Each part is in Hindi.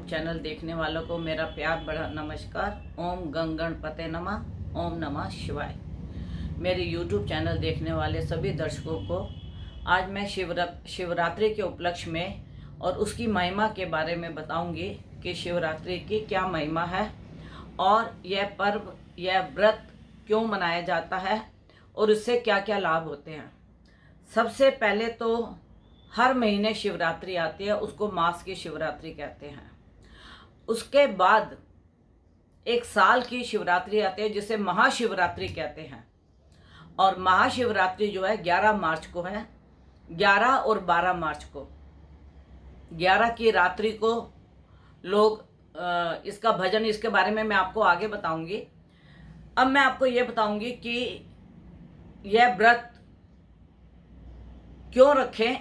यूट्यूब चैनल देखने वालों को मेरा प्यार बड़ा नमस्कार। ओम गंग गणपते नमः, ओम नमः शिवाय। मेरे यूट्यूब चैनल देखने वाले सभी दर्शकों को आज मैं शिवरात्रि के उपलक्ष्य में और उसकी महिमा के बारे में बताऊंगी कि शिवरात्रि की क्या महिमा है और यह पर्व, यह व्रत क्यों मनाया जाता है और इससे क्या क्या लाभ होते हैं। सबसे पहले तो हर महीने शिवरात्रि आती है, उसको मास की शिवरात्रि कहते हैं। उसके बाद एक साल की शिवरात्रि आती है जिसे महाशिवरात्रि कहते हैं। और महाशिवरात्रि जो है 11 मार्च को है, 11 और 12 मार्च को। 11 की रात्रि को लोग इसका भजन, इसके बारे में मैं आपको आगे बताऊंगी। अब मैं आपको ये बताऊंगी कि यह व्रत क्यों रखें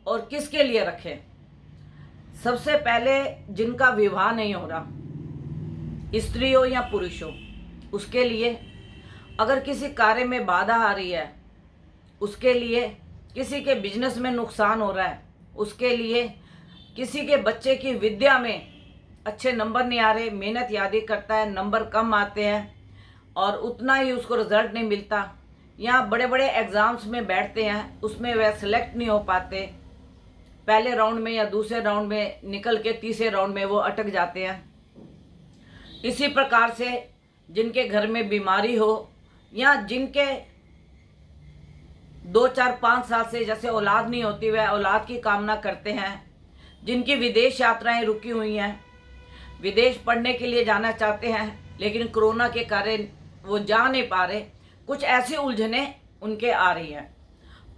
और किसके लिए रखें। सबसे पहले जिनका विवाह नहीं हो रहा, स्त्री हो या पुरुष हो, उसके लिए। अगर किसी कार्य में बाधा आ रही है उसके लिए। किसी के बिजनेस में नुकसान हो रहा है उसके लिए। किसी के बच्चे की विद्या में अच्छे नंबर नहीं आ रहे, मेहनत यादी करता है, नंबर कम आते हैं और उतना ही उसको रिजल्ट नहीं मिलता, या बड़े बड़े एग्ज़ाम्स में बैठते हैं, उसमें वह सेलेक्ट नहीं हो पाते, पहले राउंड में या दूसरे राउंड में निकल के तीसरे राउंड में वो अटक जाते हैं। इसी प्रकार से जिनके घर में बीमारी हो या जिनके 2, 4, 5 साल से जैसे औलाद नहीं होती, वह औलाद की कामना करते हैं। जिनकी विदेश यात्राएं रुकी हुई हैं, विदेश पढ़ने के लिए जाना चाहते हैं लेकिन कोरोना के कारण वो जा नहीं पा रहे, कुछ ऐसी उलझनें उनके आ रही हैं,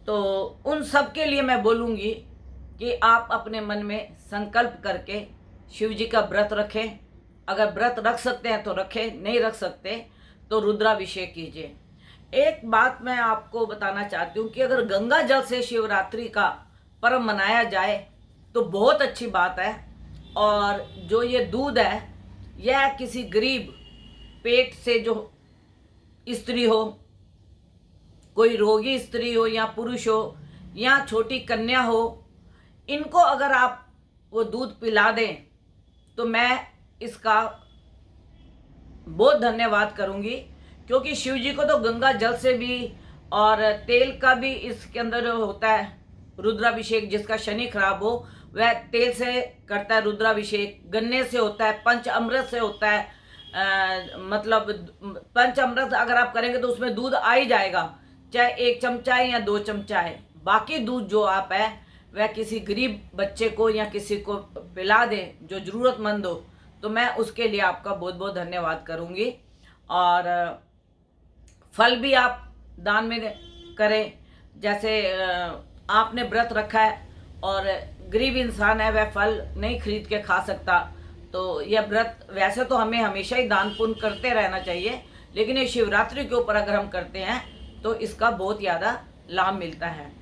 तो उन सब के लिए मैं बोलूँगी कि आप अपने मन में संकल्प करके शिव जी का व्रत रखें। अगर व्रत रख सकते हैं तो रखें, नहीं रख सकते तो रुद्राभिषेक कीजिए। एक बात मैं आपको बताना चाहती हूँ कि अगर गंगा जल से शिवरात्रि का पर्व मनाया जाए तो बहुत अच्छी बात है। और जो ये दूध है, यह किसी गरीब पेट से जो स्त्री हो, कोई रोगी स्त्री हो या पुरुष हो या छोटी कन्या हो, इनको अगर आप वो दूध पिला दें तो मैं इसका बहुत धन्यवाद करूंगी। क्योंकि शिव जी को तो गंगा जल से भी और तेल का भी इसके अंदर होता है रुद्राभिषेक। जिसका शनि खराब हो वह तेल से करता है रुद्राभिषेक, गन्ने से होता है, पंच अमृत से होता है। मतलब पंच अमृत अगर आप करेंगे तो उसमें दूध आ ही जाएगा, चाहे 1 चमचा है या 2 चमचा है। बाकी दूध जो आप है वह किसी गरीब बच्चे को या किसी को पिला दें जो ज़रूरतमंद हो, तो मैं उसके लिए आपका बहुत बहुत धन्यवाद करूंगी। और फल भी आप दान में करें। जैसे आपने व्रत रखा है और गरीब इंसान है, वह फल नहीं खरीद के खा सकता, तो यह व्रत, वैसे तो हमें हमेशा ही दान पुण्य करते रहना चाहिए, लेकिन ये शिवरात्रि के ऊपर अगर हम करते हैं तो इसका बहुत ज़्यादा लाभ मिलता है।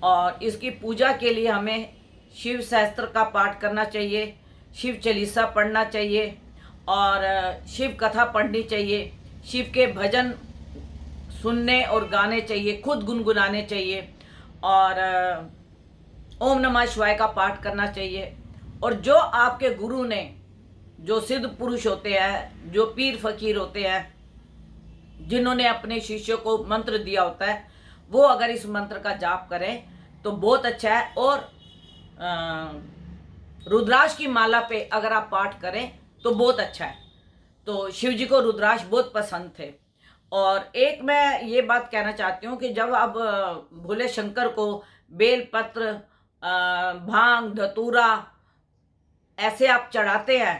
और इसकी पूजा के लिए हमें शिव सहस्त्र का पाठ करना चाहिए, शिव चालीसा पढ़ना चाहिए और शिव कथा पढ़नी चाहिए, शिव के भजन सुनने और गाने चाहिए, खुद गुनगुनाने चाहिए और ओम नमः शिवाय का पाठ करना चाहिए। और जो आपके गुरु ने, जो सिद्ध पुरुष होते हैं, जो पीर फकीर होते हैं, जिन्होंने अपने शिष्यों को मंत्र दिया होता है, वो अगर इस मंत्र का जाप करें तो बहुत अच्छा है। और रुद्राक्ष की माला पे अगर आप पाठ करें तो बहुत अच्छा है। तो शिव जी को रुद्राक्ष बहुत पसंद थे। और एक मैं ये बात कहना चाहती हूँ कि जब आप भोले शंकर को बेलपत्र, भांग, धतूरा ऐसे आप चढ़ाते हैं,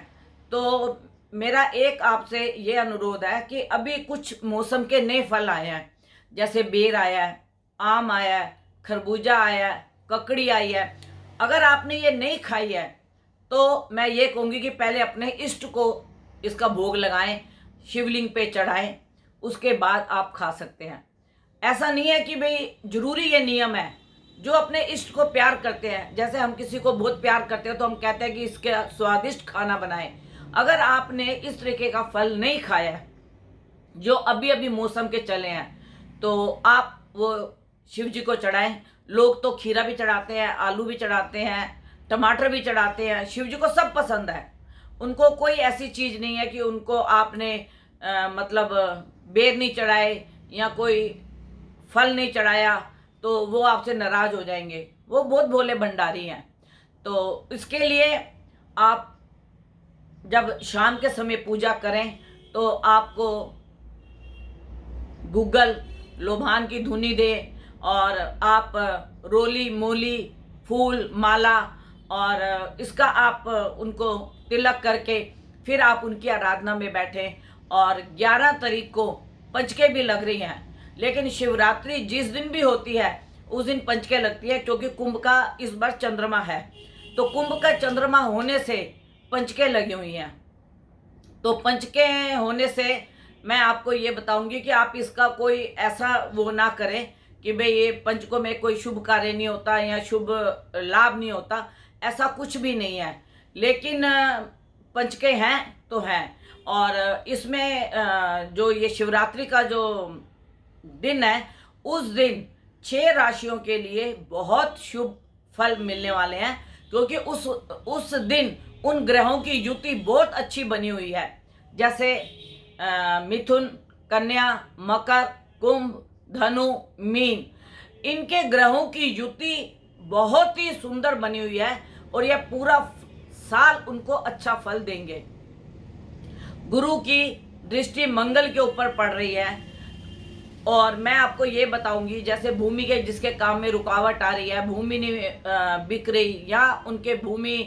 तो मेरा एक आपसे ये अनुरोध है कि अभी कुछ मौसम के नए फल आए हैं, जैसे बेर आया है, आम आया है, खरबूजा आया है, ककड़ी आई है। अगर आपने ये नहीं खाई है तो मैं ये कहूँगी कि पहले अपने इष्ट को इसका भोग लगाएं, शिवलिंग पे चढ़ाएं, उसके बाद आप खा सकते हैं। ऐसा नहीं है कि भाई जरूरी ये नियम है। जो अपने इष्ट को प्यार करते हैं, जैसे हम किसी को बहुत प्यार करते हैं तो हम कहते हैं कि इसके स्वादिष्ट खाना बनाएं। अगर आपने इस तरीके का फल नहीं खाया है जो अभी अभी मौसम के चले हैं, तो आप वो शिव जी को चढ़ाएं। लोग तो खीरा भी चढ़ाते हैं, आलू भी चढ़ाते हैं, टमाटर भी चढ़ाते हैं, शिव जी को सब पसंद है। उनको कोई ऐसी चीज़ नहीं है कि उनको आपने मतलब बेर नहीं चढ़ाए या कोई फल नहीं चढ़ाया तो वो आपसे नाराज़ हो जाएंगे। वो बहुत भोले भंडारी हैं। तो इसके लिए आप जब शाम के समय पूजा करें तो आपको गूगल लोभान की धुनी दे और आप रोली मोली फूल माला और इसका आप उनको तिलक करके फिर आप उनकी आराधना में बैठें। और 11 तारीख को पंचके भी लग रही हैं, लेकिन शिवरात्रि जिस दिन भी होती है उस दिन पंचके लगती है, क्योंकि कुंभ का इस बार चंद्रमा है। तो कुंभ का चंद्रमा होने से पंचके लगी हुई हैं। तो पंचके होने से मैं आपको ये बताऊंगी कि आप इसका कोई ऐसा वो ना करें कि भाई ये पंचकों में कोई शुभ कार्य नहीं होता या शुभ लाभ नहीं होता, ऐसा कुछ भी नहीं है। लेकिन पंचके हैं तो हैं। और इसमें जो ये शिवरात्रि का जो दिन है उस दिन 6 राशियों के लिए बहुत शुभ फल मिलने वाले हैं, क्योंकि उस दिन उन ग्रहों की युति बहुत अच्छी बनी हुई है। जैसे मिथुन, कन्या, मकर, कुंभ, धनु, मीन, इनके ग्रहों की युति बहुत ही सुंदर बनी हुई है और यह पूरा साल उनको अच्छा फल देंगे। गुरु की दृष्टि मंगल के ऊपर पड़ रही है। और मैं आपको ये बताऊंगी, जैसे भूमि के जिसके काम में रुकावट आ रही है, भूमि नहीं बिक रही या उनके भूमि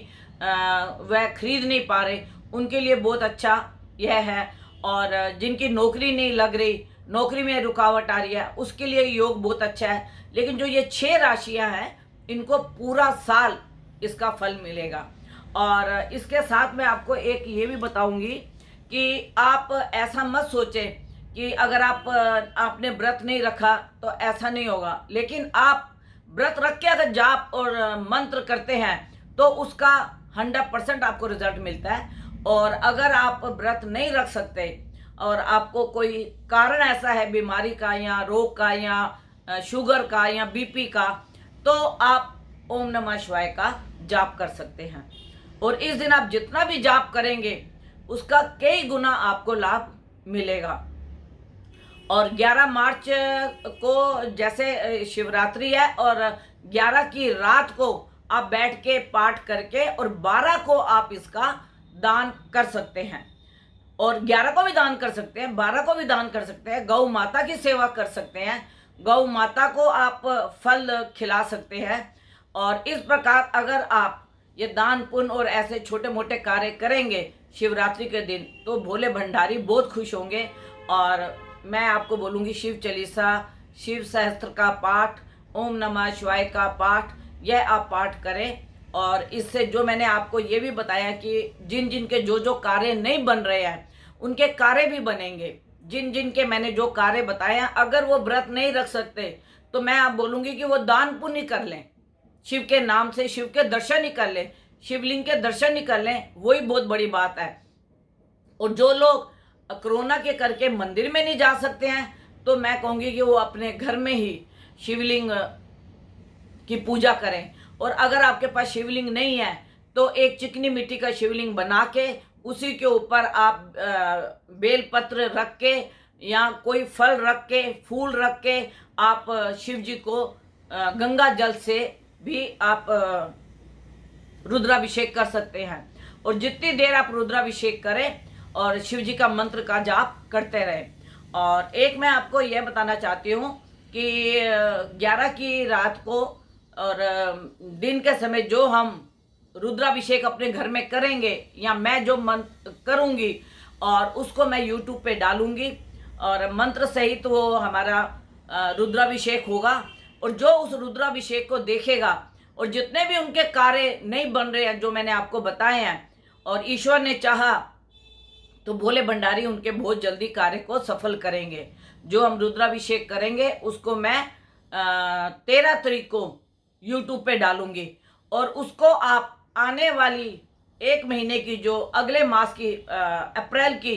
वह खरीद नहीं पा रहे, उनके लिए बहुत अच्छा यह है। और जिनकी नौकरी नहीं लग रही, नौकरी में रुकावट आ रही है, उसके लिए योग बहुत अच्छा है। लेकिन जो ये 6 राशियां हैं इनको पूरा साल इसका फल मिलेगा। और इसके साथ मैं आपको एक ये भी बताऊंगी कि आप ऐसा मत सोचें कि अगर आपने व्रत नहीं रखा तो ऐसा नहीं होगा। लेकिन आप व्रत रख के अगर जाप और मंत्र करते हैं तो उसका 100% आपको रिजल्ट मिलता है। और अगर आप व्रत नहीं रख सकते और आपको कोई कारण ऐसा है बीमारी का या रोग का या शुगर का या बीपी का, तो आप ओम नमः शिवाय का जाप कर सकते हैं। और इस दिन आप जितना भी जाप करेंगे उसका कई गुना आपको लाभ मिलेगा। और 11 मार्च को जैसे शिवरात्रि है और 11 की रात को आप बैठ के पाठ करके और 12 को आप इसका दान कर सकते हैं। और 11 को भी दान कर सकते हैं, 12 को भी दान कर सकते हैं। गौ माता की सेवा कर सकते हैं, गौ माता को आप फल खिला सकते हैं। और इस प्रकार अगर आप ये दान पुण्य और ऐसे छोटे मोटे कार्य करेंगे शिवरात्रि के दिन तो भोले भंडारी बहुत खुश होंगे। और मैं आपको बोलूँगी शिव चालीसा, शिव सहस्त्र का पाठ, ओम नमः शिवाय का पाठ, यह आप पाठ करें। और इससे जो मैंने आपको ये भी बताया कि जिन जिन के जो जो कार्य नहीं बन रहे हैं उनके कार्य भी बनेंगे। जिन जिन के मैंने जो कार्य बताए हैं, अगर वो व्रत नहीं रख सकते तो मैं आप बोलूँगी कि वो दान पुण्य कर लें, शिव के नाम से शिव के दर्शन ही कर लें, शिवलिंग के दर्शन ही कर लें, वही बहुत बड़ी बात है। और जो लोग कोरोना के करके मंदिर में नहीं जा सकते हैं तो मैं कहूँगी कि वो अपने घर में ही शिवलिंग की पूजा करें। और अगर आपके पास शिवलिंग नहीं है तो एक चिकनी मिट्टी का शिवलिंग बना के उसी के ऊपर आप बेलपत्र रख के या कोई फल रख के, फूल रख के आप शिव जी को गंगा जल से भी आप रुद्राभिषेक कर सकते हैं। और जितनी देर आप रुद्राभिषेक करें और शिव जी का मंत्र का जाप करते रहें। और एक मैं आपको यह बताना चाहती हूँ कि 11 की रात को और दिन के समय जो हम रुद्राभिषेक अपने घर में करेंगे या मैं जो मंत्र करूँगी और उसको मैं YouTube पे डालूँगी और मंत्र सहित वो हमारा रुद्राभिषेक होगा। और जो उस रुद्राभिषेक को देखेगा और जितने भी उनके कार्य नहीं बन रहे हैं जो मैंने आपको बताए हैं और ईश्वर ने चाहा तो भोले भंडारी उनके बहुत जल्दी कार्य को सफल करेंगे। जो हम रुद्राभिषेक करेंगे उसको मैं 13 तारीख को YouTube पे डालूंगी और उसको आप आने वाली 1 महीने की जो अगले मास की अप्रैल की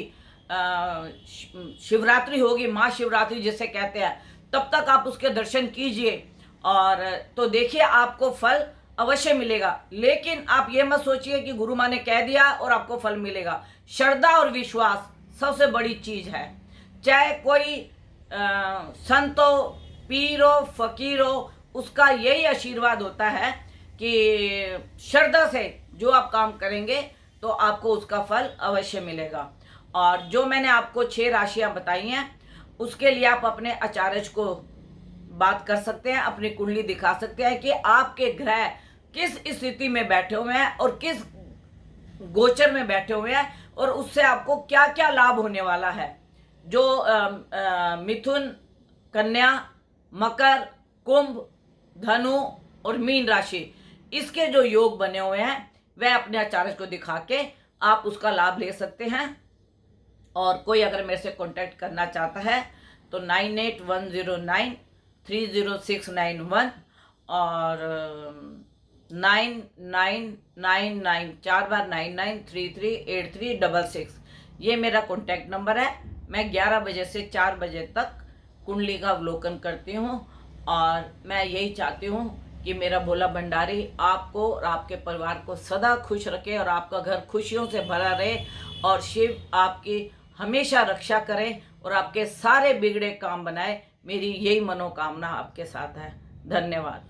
शिवरात्रि होगी, महाशिवरात्रि जिसे कहते हैं, तब तक आप उसके दर्शन कीजिए। और तो देखिए आपको फल अवश्य मिलेगा। लेकिन आप ये मत सोचिए कि गुरु माँ ने कह दिया और आपको फल मिलेगा। श्रद्धा और विश्वास सबसे बड़ी चीज है। चाहे कोई संत हो, पीर हो, फकीर हो, उसका यही आशीर्वाद होता है कि श्रद्धा से जो आप काम करेंगे तो आपको उसका फल अवश्य मिलेगा। और जो मैंने आपको 6 राशियां बताई हैं, उसके लिए आप अपने आचार्य को बात कर सकते हैं, अपनी कुंडली दिखा सकते हैं कि आपके ग्रह किस स्थिति में बैठे हुए हैं और किस गोचर में बैठे हुए हैं, और उससे आपको क्या क्या लाभ होने वाला है। जो मिथुन, कन्या, मकर, कुंभ, धनु और मीन राशि, इसके जो योग बने हुए हैं वह अपने आचार्य को दिखा के आप उसका लाभ ले सकते हैं। और कोई अगर मेरे से कांटेक्ट करना चाहता है तो 9810930691 और 9999 4 बार 99338366 ये मेरा कांटेक्ट नंबर है। मैं 11 बजे से 4 बजे तक कुंडली का अवलोकन करती हूँ और मैं यही चाहती हूँ कि मेरा भोला भंडारी आपको और आपके परिवार को सदा खुश रखे और आपका घर खुशियों से भरा रहे और शिव आपकी हमेशा रक्षा करे और आपके सारे बिगड़े काम बनाए। मेरी यही मनोकामना आपके साथ है। धन्यवाद।